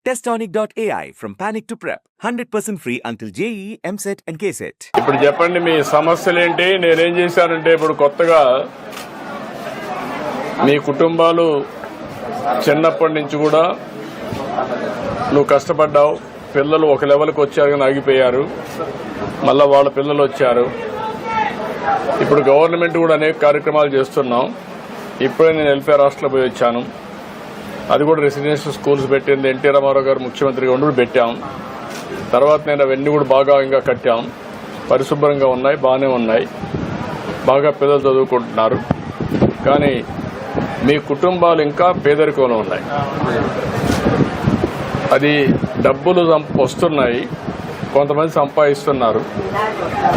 Testonic.ai from panic to prep. 100% free until JEE, MCET and KCET. ఇప్పుడు చెప్పండి మీ సమస్యలు ఏంటి? నేనేం చేశానంటే ఇప్పుడు కొత్తగా మీ కుటుంబాలు చిన్నప్పటి నుంచి కూడా నువ్వు కష్టపడ్డావు, పిల్లలు ఒక లెవెల్కి వచ్చారు కానీ ఆగిపోయారు, మళ్ళా వాళ్ళ పిల్లలు వచ్చారు. ఇప్పుడు గవర్నమెంట్ కూడా అనేక కార్యక్రమాలు చేస్తున్నాం. ఇప్పుడే నేను వెల్ఫేర్ హాస్టల్లో పోయి వచ్చాను. అది కూడా రెసిడెన్షియల్ స్కూల్స్ పెట్టింది ఎన్టీ రామారావు గారు ముఖ్యమంత్రిగా ఉండి పెట్టాం. తర్వాత నేను అవన్నీ కూడా బాగా ఇంకా కట్టాం. పరిశుభ్రంగా ఉన్నాయి, బాగానే ఉన్నాయి, బాగా పిల్లలు చదువుకుంటున్నారు. కానీ మీ కుటుంబాలు ఇంకా పేదరికంలో ఉన్నాయి. అది డబ్బులు వస్తున్నాయి, కొంతమంది సంపాదిస్తున్నారు,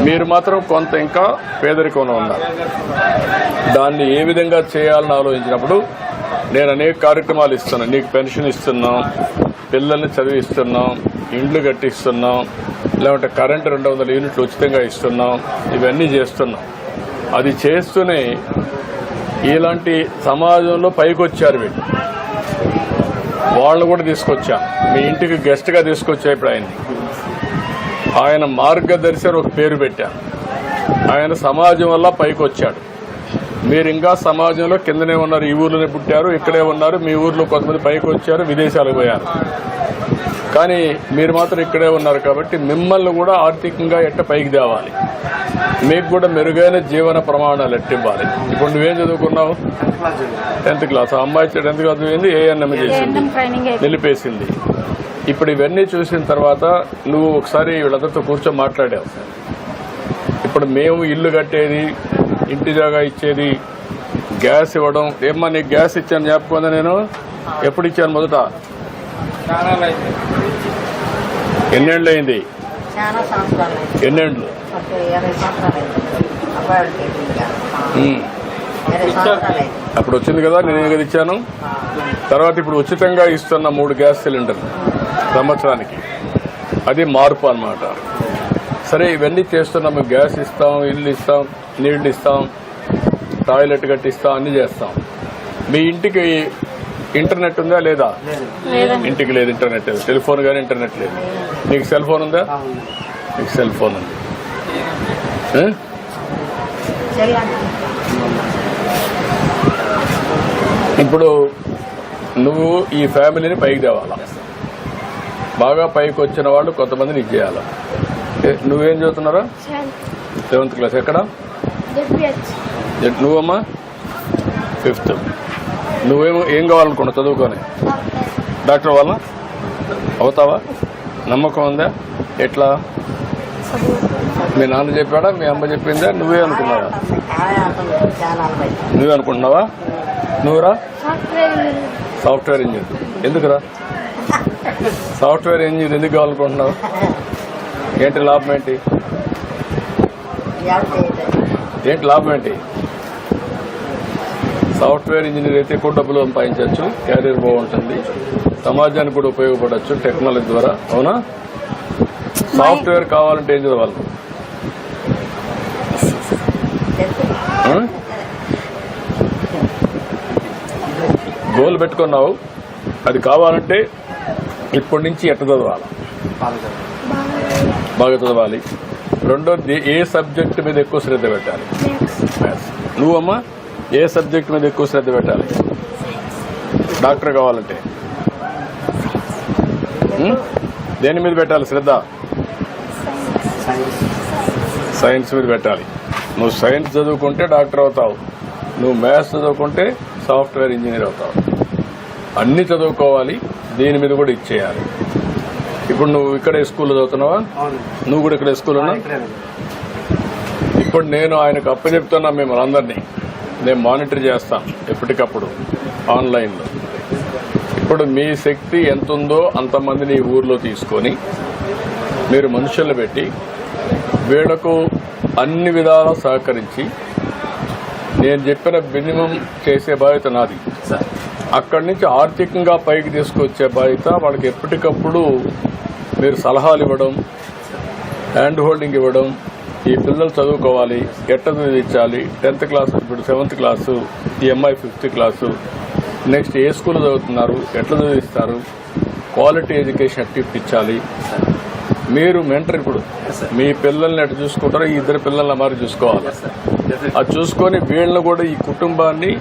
మీరు మాత్రం కొంత ఇంకా పేదరికంలో ఉన్నారు. దాన్ని ఏ విధంగా చేయాలని ఆలోచించినప్పుడు నేను అనేక కార్యక్రమాలు ఇస్తున్నాను. నీకు పెన్షన్ ఇస్తున్నాం, పిల్లల్ని చదివిస్తున్నాం, ఇండ్లు కట్టిస్తున్నాం, లేకుంటే కరెంటు 200 యూనిట్లు ఉచితంగా ఇస్తున్నాం. ఇవన్నీ చేస్తున్నాం. అది చేస్తూనే ఇలాంటి సమాజంలో పైకి వచ్చారు వీళ్ళు. వాళ్ళని కూడా తీసుకొచ్చాం. మీ ఇంటికి గెస్ట్గా తీసుకొచ్చా. ఇప్పుడు ఆయన మార్గదర్శి అని ఒక పేరు పెట్టాను. ఆయన సమాజం వల్ల పైకి వచ్చాడు. మీరు ఇంకా సమాజంలో కిందనే ఉన్నారు. ఈ ఊర్లోనే పుట్టారు, ఇక్కడే ఉన్నారు. మీ ఊర్లో కొంతమంది పైకి వచ్చారు, విదేశాలకు పోయారు. కానీ మీరు మాత్రం ఇక్కడే ఉన్నారు. కాబట్టి మిమ్మల్ని కూడా ఆర్థికంగా ఎట్ట పైకి తేవాలి, మీకు కూడా మెరుగైన జీవన ప్రమాణాలు ఎట్టివ్వాలి. ఇప్పుడు నువ్వేం చదువుకున్నావు? 10th class. అమ్మాయి 10th క్లాస్ చదివింది, ఏఎన్ఎం చేసింది, నిలిపేసింది. ఇప్పుడు ఇవన్నీ చూసిన తర్వాత నువ్వు ఒకసారి వీళ్ళందరితో కూర్చొని మాట్లాడావు. ఇప్పుడు మేము ఇల్లు కట్టేది, ఇంటి జాగా ఇచ్చేది, గ్యాస్ ఇవ్వడం. ఏమ్మా నీకు గ్యాస్ ఇచ్చాను చెప్పకుండా నేను ఎప్పుడు ఇచ్చాను? మొదట ఎన్నేళ్ళు అయింది? ఎన్నేళ్ళు? అప్పుడు వచ్చింది కదా, నేనే కదా ఇచ్చాను. తర్వాత ఇప్పుడు ఉచితంగా ఇస్తున్న 3 గ్యాస్ సిలిండర్లు సంవత్సరానికి. అది మార్పు అన్నమాట. సరే, ఇవన్నీ చేస్తున్నాం. గ్యాస్ ఇస్తాం, ఇల్లు ఇస్తాం, నీళ్లు ఇస్తాం, టాయిలెట్ కట్టిస్తాం, అన్ని చేస్తాం. మీ ఇంటికి ఇంటర్నెట్ ఉందా లేదా? ఇంటికి లేదు ఇంటర్నెట్. టెలిఫోన్ కానీ ఇంటర్నెట్ లేదు. నీకు సెల్ ఫోన్ ఉందా? నీకు సెల్ ఫోన్ ఉంది. ఇప్పుడు నువ్వు ఈ ఫ్యామిలీని పైకి తేవాలా. బాగా పైకి వచ్చిన వాళ్ళు కొంతమంది నీకు చేయాలా. నువ్వేం చదువుతున్నారా? 7th class. ఎక్కడ? నువ్వమ్మా 5th. నువ్వేమో ఏం కావాలనుకున్నావు చదువుకొని? డాక్టర్ వాళ్ళ అవుతావా? నమ్మకం ఉందా? ఎట్లా? మీ నాన్న చెప్పాడా, మీ అమ్మ చెప్పిందా, నువ్వే అనుకున్నావా? నువ్వే అనుకుంటున్నావా? నువ్వురా సాఫ్ట్వేర్ ఇంజనీర్. ఎందుకురా సాఫ్ట్వేర్ ఇంజనీర్ ఎందుకు కావాలనుకుంటున్నావు? ఏంటి లాభం? ఏంటి లాభం? ఏంటి? సాఫ్ట్వేర్ ఇంజనీర్ అయితే ఎక్కువ డబ్బులు సంపాదించవచ్చు, క్యారియర్ బాగుంటుంది, సమాజానికి కూడా ఉపయోగపడవచ్చు టెక్నాలజీ ద్వారా. అవునా? సాఫ్ట్వేర్ కావాలంటే ఏం చదవాలి? గోల్ పెట్టుకున్నావు, అది కావాలంటే ఇప్పటి నుంచి ఎట్లా చదవాలి? బాగా చదవాలి. రెండోది, ఏ సబ్జెక్ట్ మీద ఎక్కువ శ్రద్ధ పెట్టాలి? మ్యాథ్స్. నువ్వమ్మా ఏ సబ్జెక్ట్ మీద ఎక్కువ శ్రద్ధ పెట్టాలి? డాక్టర్ కావాలంటే దేని మీద పెట్టాలి శ్రద్ధ? సైన్స్ మీద పెట్టాలి. నువ్వు సైన్స్ చదువుకుంటే డాక్టర్ అవుతావు, నువ్వు మ్యాథ్స్ చదువుకుంటే సాఫ్ట్వేర్ ఇంజనీర్ అవుతావు. అన్ని చదువుకోవాలి, దీని మీద కూడా ఇచ్చేయాలి. ఇప్పుడు నువ్వు ఇక్కడే స్కూల్లో చదువుతున్నావా? నువ్వు కూడా ఇక్కడే స్కూల్ ఉన్నా? ఇప్పుడు నేను ఆయనకు అప్పచెప్తున్నా, మిమ్మల్ని అందరినీ నేను మానిటర్ చేస్తాను ఎప్పటికప్పుడు ఆన్లైన్లో. ఇప్పుడు మీ శక్తి ఎంత ఉందో అంతమందిని ఈ ఊర్లో తీసుకొని మీరు మనుషులను పెట్టి వీళ్లకు అన్ని విధాలా సహకరించి నేను చెప్పిన మినిమం చేసే బాధ్యత నాది. అక్కడి నుంచి ఆర్థికంగా పైకి తీసుకొచ్చే బాధ్యత వాళ్ళకి. ఎప్పటికప్పుడు మీరు సలహాలు ఇవ్వడం, హ్యాండ్ హోల్డింగ్ ఇవ్వడం. ఈ పిల్లలు చదువుకోవాలి, ఎట్ట చదివించాలి. 10th క్లాస్, ఇప్పుడు 7th క్లాసు, ఈ అమ్మాయి 5th క్లాసు. నెక్స్ట్ ఏ స్కూల్ చదువుతున్నారు, ఎట్లా చదివిస్తారు, క్వాలిటీ ఎడ్యుకేషన్ అట్టి ఇప్పించాలి. మీరు మెంటర్ ఇప్పుడు మీ పిల్లల్ని ఎటు చూసుకుంటారో ఈ ఇద్దరు పిల్లల్ని మరి చూసుకోవాలి. అది చూసుకొని వీళ్ళని కూడా ఈ కుటుంబాన్ని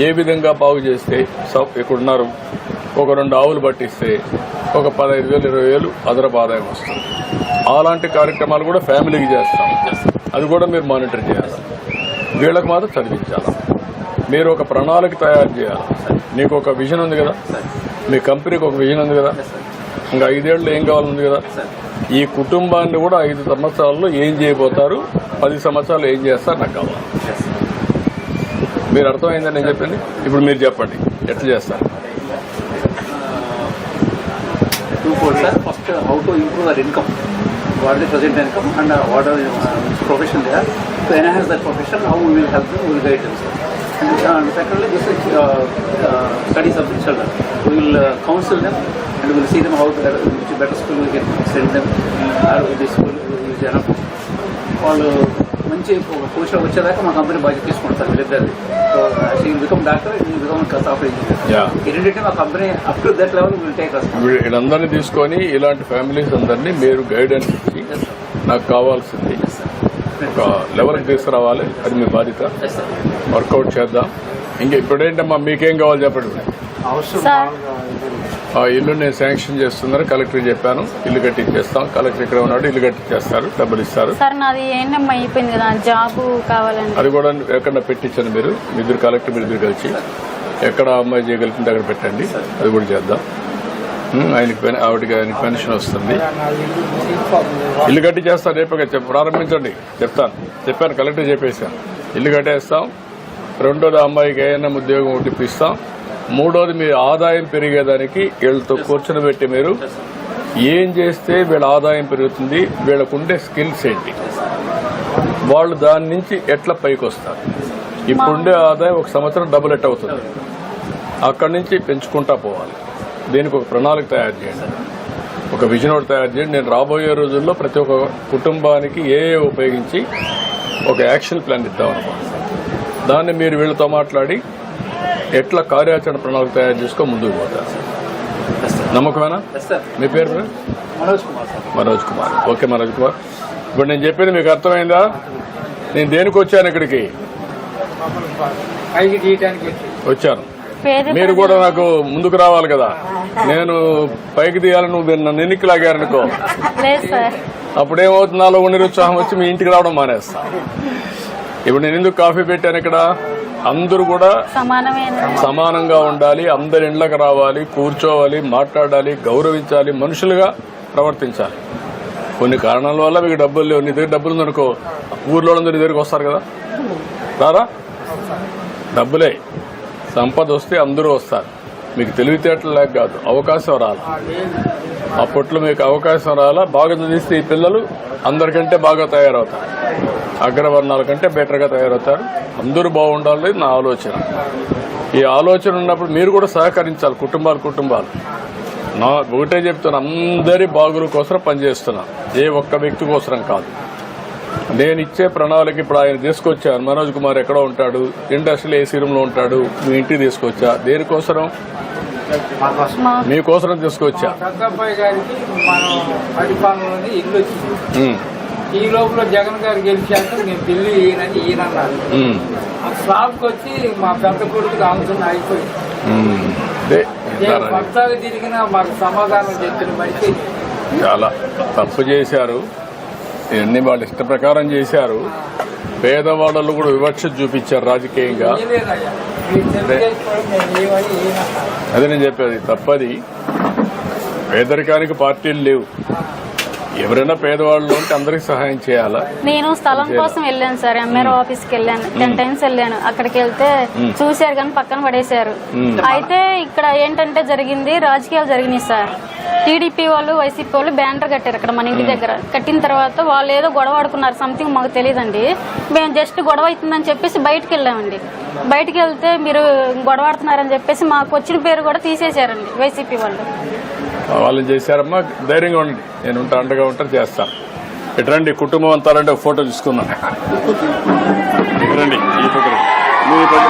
ఏ విధంగా బాగు చేస్తే ఇక్కడున్నారు ఒక 2 ఆవులు పట్టిస్తే ఒక 15,000 20,000 అదనపు ఆదాయం వస్తుంది. అలాంటి కార్యక్రమాలు కూడా ఫ్యామిలీకి చేస్తాం. అది కూడా మీరు మానిటర్ చేయాలి. వీళ్ళకి మాత్రం చదివించాలి. మీరు ఒక ప్రణాళిక తయారు చేయాలి. నీకు ఒక విజన్ ఉంది కదా, మీ కంపెనీకి ఒక విజన్ ఉంది కదా, ఇంకా 5 ఏళ్ళు ఏం కావాలని కదా. ఈ కుటుంబాన్ని కూడా 5 సంవత్సరాల్లో ఏం చేయబోతారు, 10 సంవత్సరాలు ఏం చేస్తారు నాకు కావాలి. మీరు అర్థమైందని నేను చెప్పింది. ఇప్పుడు మీరు చెప్పండి ఎట్లా చేస్తారు. First, how to improve our income, what is the present income and what are which profession they are. To enhance that profession, how we will help them, we will guide them. And secondly, this is studies of the children. We will counsel them and we will see them how which better school we can send them, or which school is enough. వాళ్ళు మంచి position వచ్చేదాకా మా company బాధ్యత తీసుకుంటారు వీళ్ళిద్దరిది. So she will become doctor, she will become software engineer. ఏంటంటే మా company up to that level will take us. వీళ్ళందరినీ తీసుకొని ఇలాంటి ఫ్యామిలీస్ అందరినీ మీరు గైడెన్స్ ఇచ్చి నాకు కావాల్సింది ఒక లెవెల్కి తీసుకురావాలి. అది మీ బాధ్యత. వర్కౌట్ చేద్దాం. ఇంకా ఇప్పుడేంటమ్మా మీకేం కావాలి చెప్పండి. ఆ ఇల్లు నేను శాంక్షన్ చేస్తున్నారు, కలెక్టర్ చెప్పాను. ఇల్లు కట్టించేస్తాం. కలెక్టర్ ఇక్కడ ఉన్నాడు, ఇల్లు కట్టించేస్తారు, డబ్బులు ఇస్తారు. సార్ నాది ఏంటమ్మా అయిపోయింది కదా, జాబ్ కావాలండి. అది కూడా ఎక్కడ పెట్టించాను. మీరు ఇద్దరు కలెక్టర్ మీరు ఇద్దరు కలిసి ఎక్కడ అమ్మాయి చేయగలుగుతుంది అక్కడ పెట్టండి. అది కూడా చేద్దాం. ఆవిడకి ఆయనకి పెన్షన్ వస్తుంది. ఇల్లు కట్టించేస్తాను. రేపే ప్రారంభించండి చెప్పాను కలెక్టర్ చెప్పేసాను. ఇల్లు కట్టేస్తాం. రెండోది అమ్మాయికి ఏదైనా ఉద్యోగం ఒకటి ఇప్పిస్తాం. మూడోది మీ ఆదాయం పెరిగేదానికి వీళ్ళతో కూర్చొని పెట్టి మీరు ఏం చేస్తే వీళ్ళ ఆదాయం పెరుగుతుంది, వీళ్ళకుండే స్కిల్స్ ఏంటి, వాళ్ళు దాని నుంచి ఎట్లా పైకి వస్తారు. ఇప్పుడుండే ఆదాయం ఒక సంవత్సరం డబుల్ ఎట్ అవుతుంది. అక్కడి నుంచి పెంచుకుంటా పోవాలి. దీనికి ఒక ప్రణాళిక తయారు చేయండి, ఒక విజన్ ఒకటి తయారు చేయండి. నేను రాబోయే రోజుల్లో ప్రతి ఒక్క కుటుంబానికి ఏ ఉపయోగించి ఒక యాక్షన్ ప్లాన్ ఇద్దామనుకోండి. దాన్ని మీరు వీళ్ళతో మాట్లాడి ఎట్లా కార్యాచరణ ప్రణాళిక తయారు చేసుకో ముందుకు పోతారు. నమ్మకమేనా? మీ పేరు మనోజ్ కుమార్. ఓకే మనోజ్ కుమార్, ఇప్పుడు నేను చెప్పింది మీకు అర్థమైందా? నేను దేనికి వచ్చాను ఇక్కడికి? వచ్చాను. మీరు కూడా నాకు ముందుకు రావాలి కదా. నేను పైకి తీయాలి, నువ్వు నన్ను ఎన్నికి లాగారనుకో, అప్పుడేమవుతుంది, నాలో నిరుత్సాహం వచ్చి మీ ఇంటికి రావడం మానేస్తా. ఇప్పుడు నేను ఎందుకు కాఫీ పెట్టాను ఇక్కడ? అందరూ కూడా సమానంగా ఉండాలి, అందరి ఇండ్లకు రావాలి, కూర్చోవాలి, మాట్లాడాలి, గౌరవించాలి, మనుషులుగా ప్రవర్తించాలి. కొన్ని కారణాల వల్ల మీకు డబ్బులు లేవు. నీ దగ్గర డబ్బులు ఉందనుకో, ఊర్లో అందరి దగ్గరికి వస్తారు కదా, రారా? డబ్బులే సంపద వస్తే అందరూ వస్తారు. మీకు తెలివితేటలు లేక కాదు, అవకాశం రాల. అప్పట్లో మీకు అవకాశం రాలా. బాగా చదివిస్తే ఈ పిల్లలు అందరికంటే బాగా తయారవుతారు, అగ్రవర్ణాల కంటే బెటర్గా తయారవుతారు. అందరూ బాగుండాలి నా ఆలోచన. ఈ ఆలోచన ఉన్నప్పుడు మీరు కూడా సహకరించాలి. కుటుంబాలు నా ఒకటే చెప్తున్నా, అందరి బాగుల కోసం పనిచేస్తున్నా, ఏ ఒక్క వ్యక్తి కోసం కాదు. నేను ఇచ్చే ప్రణాళిక ఇప్పుడు ఆయన తీసుకొచ్చాను. మనోజ్ కుమార్ ఎక్కడో ఉంటాడు, ఇండస్ట్రియల్ ఏసీ రూమ్ లో ఉంటాడు, మీ ఇంటికి తీసుకొచ్చా. దేనికోసం? మీకోసం తీసుకొచ్చా. ఈ లోపల జగన్ గారు గెలిచాక నేను ఢిల్లీ ఈయన అన్నారు. స్లాబ్కి వచ్చి మా పెద్ద కొడుకు ఆలోచన అయిపోయింది. కొత్తగా తిరిగిన మాకు సమాధానం చెప్పిన బట్టి చాలా తప్పు చేశారు. ఇవన్నీ వాళ్ళ ఇష్ట ప్రకారం చేశారు. పేదవాళ్ళు కూడా వివక్ష చూపించారు రాజకీయంగా. అదే నేను చెప్పేది తప్పది. పేదరికానికి పార్టీలు లేవు. ఎవరైనా పేదవాళ్ళు ఉంటే అందరికి సహాయం చేయాలా? నేను స్థలం కోసం వెళ్ళాను సార్, ఎంఆర్ఓ ఆఫీస్కి వెళ్ళాను, 10 times వెళ్ళాను. అక్కడికి వెళ్తే చూశారు కానీ పక్కన పడేశారు. అయితే ఇక్కడ ఏంటంటే జరిగింది, రాజకీయాలు జరిగినాయి సార్. టీడీపీ వాళ్ళు, వైసీపీ వాళ్ళు బ్యానర్ కట్టారు ఇక్కడ మన ఇంటి దగ్గర. కట్టిన తర్వాత వాళ్ళు ఏదో గొడవ ఆడుకున్నారు, సంథింగ్ మాకు తెలియదండి. మేము జస్ట్ గొడవ అవుతుందని చెప్పేసి బయటకు వెళ్ళామండి. బయటకు వెళ్తే మీరు గొడవ ఆడుతున్నారని చెప్పేసి మాకు వచ్చిన పేరు కూడా తీసేశారండి వైసీపీ వాళ్ళు. వాళ్ళని చేశారమ్మా, ధైర్యంగా ఉండండి. నేను ఉంటా, అండగా ఉంటాను, చేస్తాను. ఇట్రండి కుటుంబం అంతా రండి, ఒక ఫోటో తీసుకుందాం. ఇట్రండి, ఈ పక్క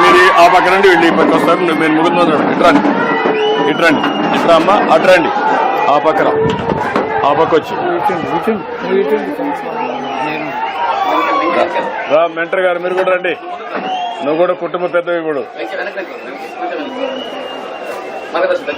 మీరు ఆ పక్క రండి, వీళ్ళు ఈ పక్క వస్తారు. మీరు ముగ్గురు ఇట్రండి, ఇట్రా అమ్మా, అట్రండి. ఆ పక్కన ఆ పక్క వచ్చి రా మెంటర్ గారు, మీరు కూడా రండి. నువ్వు కూడా కుటుంబ పెద్దవి కూడా. మార్గదర్శనం